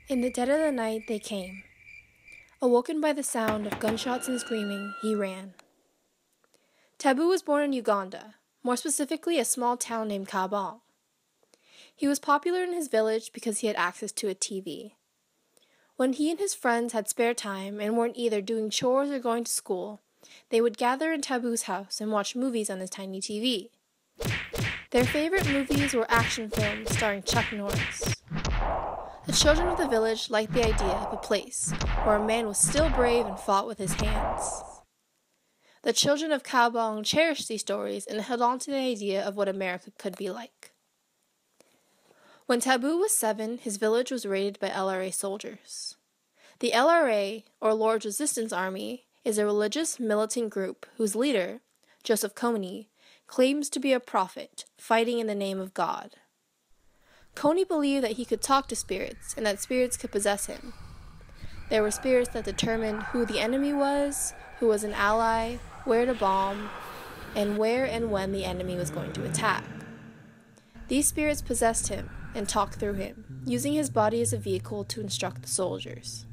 In the dead of the night they came. Awoken by the sound of gunshots and screaming, he ran. Taboo was born in Uganda, more specifically a small town named Kabong. He was popular in his village because he had access to a TV. When he and his friends had spare time and weren't either doing chores or going to school, they would gather in Taboo's house and watch movies on his tiny TV. Their favorite movies were action films starring Chuck Norris. The children of the village liked the idea of a place where a man was still brave and fought with his hands. The children of Kaobong cherished these stories and held on to the idea of what America could be like. When Taboo was 7, his village was raided by LRA soldiers. The LRA, or Lord's Resistance Army, is a religious militant group whose leader, Joseph Kony, claims to be a prophet fighting in the name of God. Kony believed that he could talk to spirits and that spirits could possess him. There were spirits that determined who the enemy was, who was an ally, where to bomb, and where and when the enemy was going to attack. These spirits possessed him and talked through him, using his body as a vehicle to instruct the soldiers.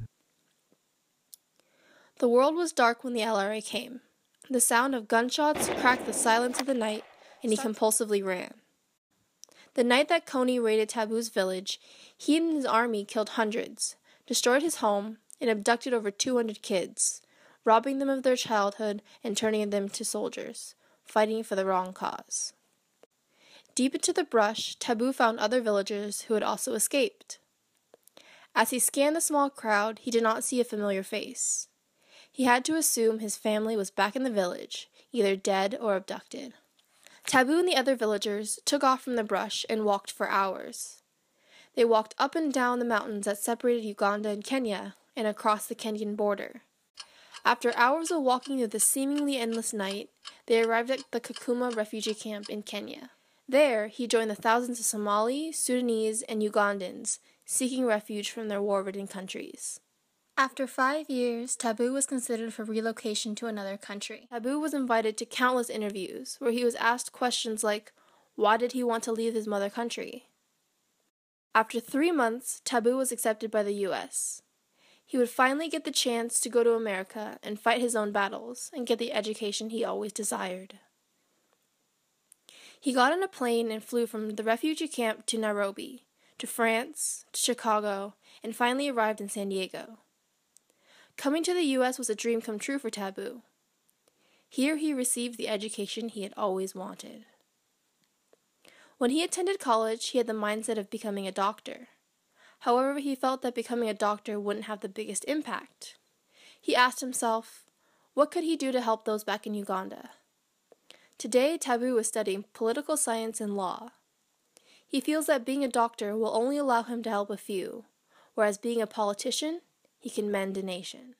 The world was dark when the LRA came. The sound of gunshots cracked the silence of the night, and he compulsively ran. The night that Kony raided Taboo's village, he and his army killed hundreds, destroyed his home, and abducted over 200 kids, robbing them of their childhood and turning them to soldiers, fighting for the wrong cause. Deep into the brush, Taboo found other villagers who had also escaped. As he scanned the small crowd, he did not see a familiar face. He had to assume his family was back in the village, either dead or abducted. Taboo and the other villagers took off from the brush and walked for hours. They walked up and down the mountains that separated Uganda and Kenya and across the Kenyan border. After hours of walking through the seemingly endless night, they arrived at the Kakuma refugee camp in Kenya. There, he joined the thousands of Somali, Sudanese, and Ugandans seeking refuge from their war-ridden countries. After 5 years, Taboo was considered for relocation to another country. Taboo was invited to countless interviews where he was asked questions like, why did he want to leave his mother country? After 3 months, Taboo was accepted by the U.S. He would finally get the chance to go to America and fight his own battles and get the education he always desired. He got on a plane and flew from the refugee camp to Nairobi, to France, to Chicago, and finally arrived in San Diego. Coming to the U.S. was a dream come true for Taboo. Here he received the education he had always wanted. When he attended college, he had the mindset of becoming a doctor. However, he felt that becoming a doctor wouldn't have the biggest impact. He asked himself, what could he do to help those back in Uganda? Today, Taboo is studying political science and law. He feels that being a doctor will only allow him to help a few, whereas being a politician, he can mend a nation.